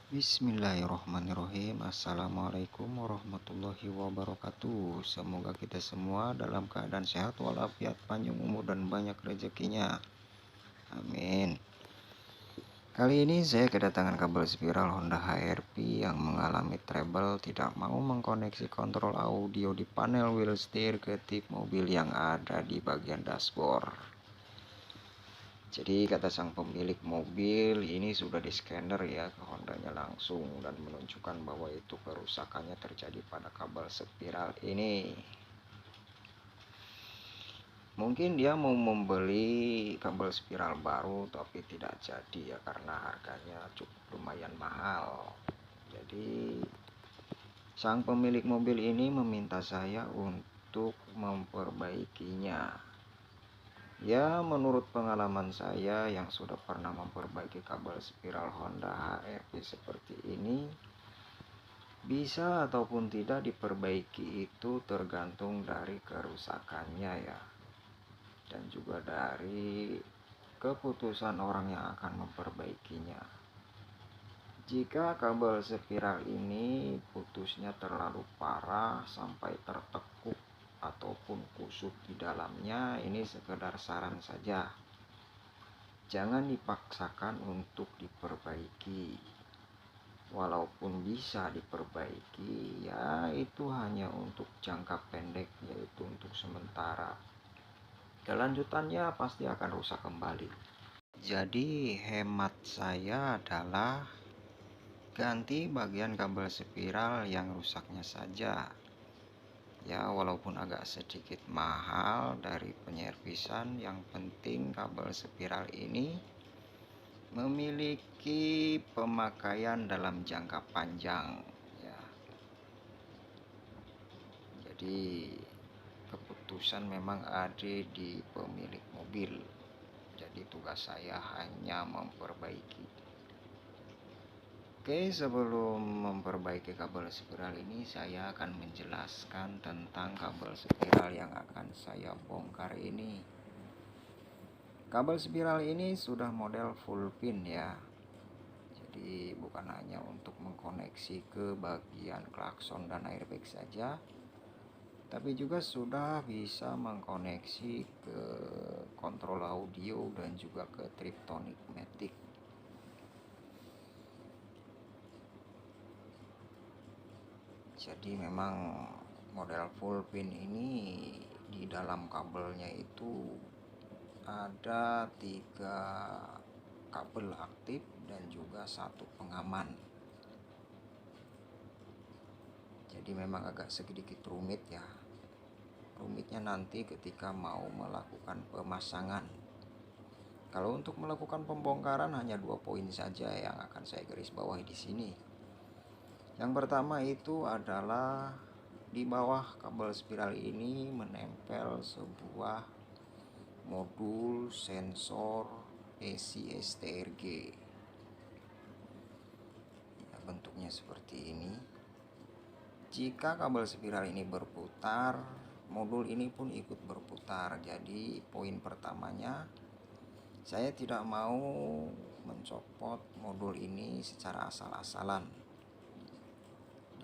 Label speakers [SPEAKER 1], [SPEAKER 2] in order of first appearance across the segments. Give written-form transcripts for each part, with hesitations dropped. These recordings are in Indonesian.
[SPEAKER 1] Bismillahirrohmanirrohim. Assalamualaikum warahmatullahi wabarakatuh. Semoga kita semua dalam keadaan sehat walafiat, panjang umur dan banyak rezekinya. Amin. Kali ini saya kedatangan kabel spiral Honda HR-V yang mengalami trouble tidak mau mengkoneksi kontrol audio di panel wheel steer ke tip mobil yang ada di bagian dashboard. Jadi kata sang pemilik mobil, ini sudah di scanner ya ke Hondanya langsung dan menunjukkan bahwa itu kerusakannya terjadi pada kabel spiral ini. Mungkin dia mau membeli kabel spiral baru tapi tidak jadi ya karena harganya cukup lumayan mahal. Jadi sang pemilik mobil ini meminta saya untuk memperbaikinya. Ya, menurut pengalaman saya yang sudah pernah memperbaiki kabel spiral Honda HR-V seperti ini, bisa ataupun tidak diperbaiki itu tergantung dari kerusakannya ya. Dan juga dari keputusan orang yang akan memperbaikinya. Jika kabel spiral ini putusnya terlalu parah sampai tertekuk ataupun kusut di dalamnya, ini sekedar saran saja. Jangan dipaksakan untuk diperbaiki. Walaupun bisa diperbaiki, ya itu hanya untuk jangka pendek, yaitu untuk sementara. Kelanjutannya pasti akan rusak kembali. Jadi hemat saya adalah ganti bagian kabel spiral yang rusaknya saja. Ya, walaupun agak sedikit mahal dari penyervisan, yang penting kabel spiral ini memiliki pemakaian dalam jangka panjang ya. Jadi keputusan memang ada di pemilik mobil. Jadi tugas saya hanya memperbaiki. Oke, sebelum memperbaiki kabel spiral ini, saya akan menjelaskan tentang kabel spiral yang akan saya bongkar ini. Kabel spiral ini sudah model full pin ya. Jadi bukan hanya untuk mengkoneksi ke bagian klakson dan airbag saja, tapi juga sudah bisa mengkoneksi ke kontrol audio dan juga ke Triptonic Matic. Jadi memang model full pin ini di dalam kabelnya itu ada 3 kabel aktif dan juga 1 pengaman. Jadi memang agak sedikit rumit ya. Rumitnya nanti ketika mau melakukan pemasangan. Kalau untuk melakukan pembongkaran hanya 2 poin saja yang akan saya garis bawahi di sini. Yang pertama itu adalah di bawah kabel spiral ini menempel sebuah modul sensor AC STRG. Ya, bentuknya seperti ini. Jika kabel spiral ini berputar, modul ini pun ikut berputar. Jadi poin pertamanya, saya tidak mau mencopot modul ini secara asal-asalan.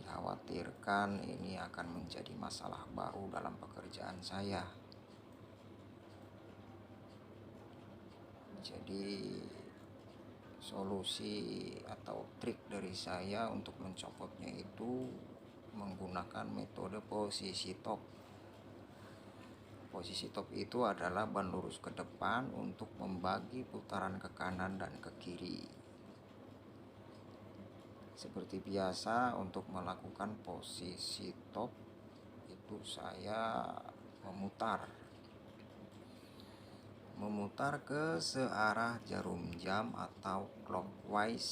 [SPEAKER 1] Dikhawatirkan ini akan menjadi masalah baru dalam pekerjaan saya. Jadi solusi atau trik dari saya untuk mencopotnya itu menggunakan metode posisi top. Posisi top itu adalah ban lurus ke depan untuk membagi putaran ke kanan dan ke kiri. Seperti biasa, untuk melakukan posisi top itu saya memutar ke searah jarum jam atau clockwise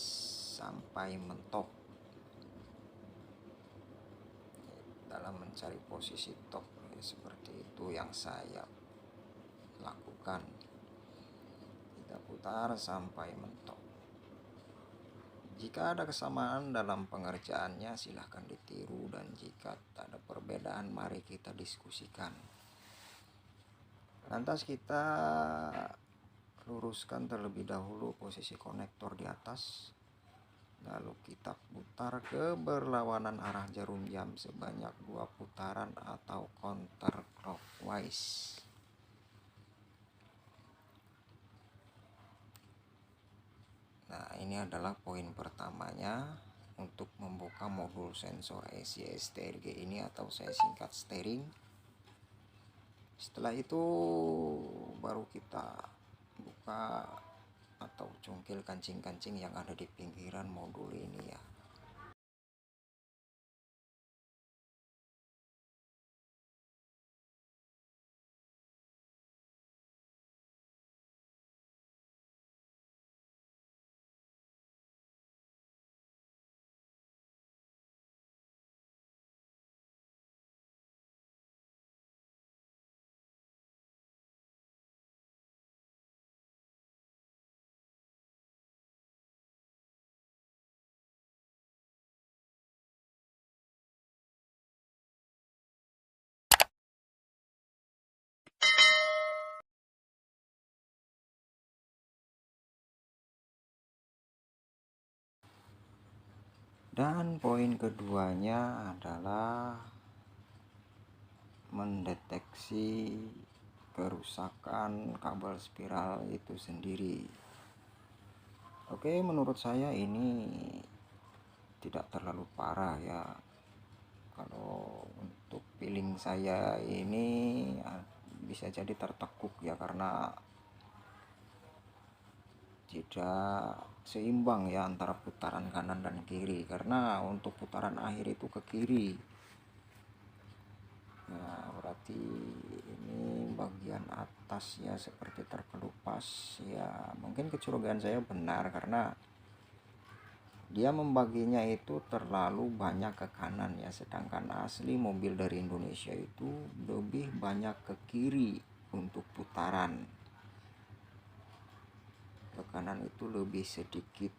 [SPEAKER 1] sampai mentok. Dalam mencari posisi top seperti itu yang saya lakukan. Kita putar sampai mentok. Jika ada kesamaan dalam pengerjaannya silahkan ditiru, dan jika tak ada perbedaan mari kita diskusikan. Lantas kita luruskan terlebih dahulu posisi konektor di atas. Lalu kita putar ke berlawanan arah jarum jam sebanyak 2 putaran atau counter clockwise. Nah, ini adalah poin pertamanya untuk membuka modul sensor ACS STRG ini, atau saya singkat steering. Setelah itu baru kita buka atau cungkil kancing-kancing yang ada di pinggiran modul ini ya. Dan poin keduanya adalah mendeteksi kerusakan kabel spiral itu sendiri. Oke, menurut saya ini tidak terlalu parah ya. Kalau untuk feeling saya ini bisa jadi tertekuk ya, karena tidak seimbang ya antara putaran kanan dan kiri, karena untuk putaran akhir itu ke kiri. Nah, berarti ini bagian atasnya seperti terkelupas ya. Mungkin kecurigaan saya benar, karena dia membaginya itu terlalu banyak ke kanan ya, sedangkan asli mobil dari Indonesia itu lebih banyak ke kiri untuk putaran. Ke kanan itu lebih sedikit.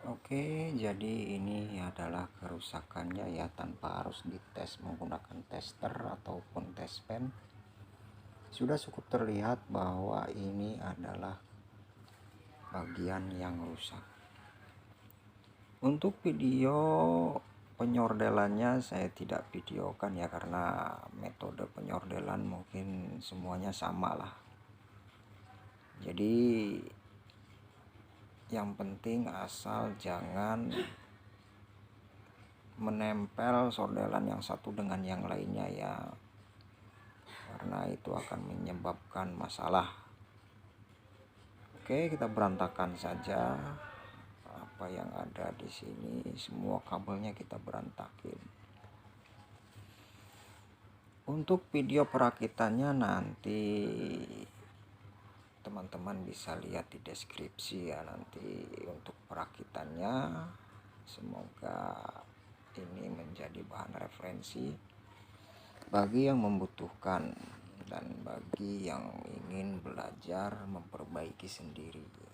[SPEAKER 1] Oke, jadi ini adalah kerusakannya ya, tanpa harus dites menggunakan tester ataupun test pen. Sudah cukup terlihat bahwa ini adalah bagian yang rusak. Untuk video penyordelannya saya tidak videokan ya, karena metode penyordelan mungkin semuanya sama lah. Jadi yang penting asal jangan menempel sordelan yang satu dengan yang lainnya ya, karena itu akan menyebabkan masalah. Oke, kita berantakan saja apa yang ada di sini, semua kabelnya kita berantakin. Untuk video perakitannya nanti teman-teman bisa lihat di deskripsi ya, nanti untuk perakitannya. Semoga ini menjadi bahan referensi. bagi yang membutuhkan dan bagi yang ingin belajar memperbaiki sendiri.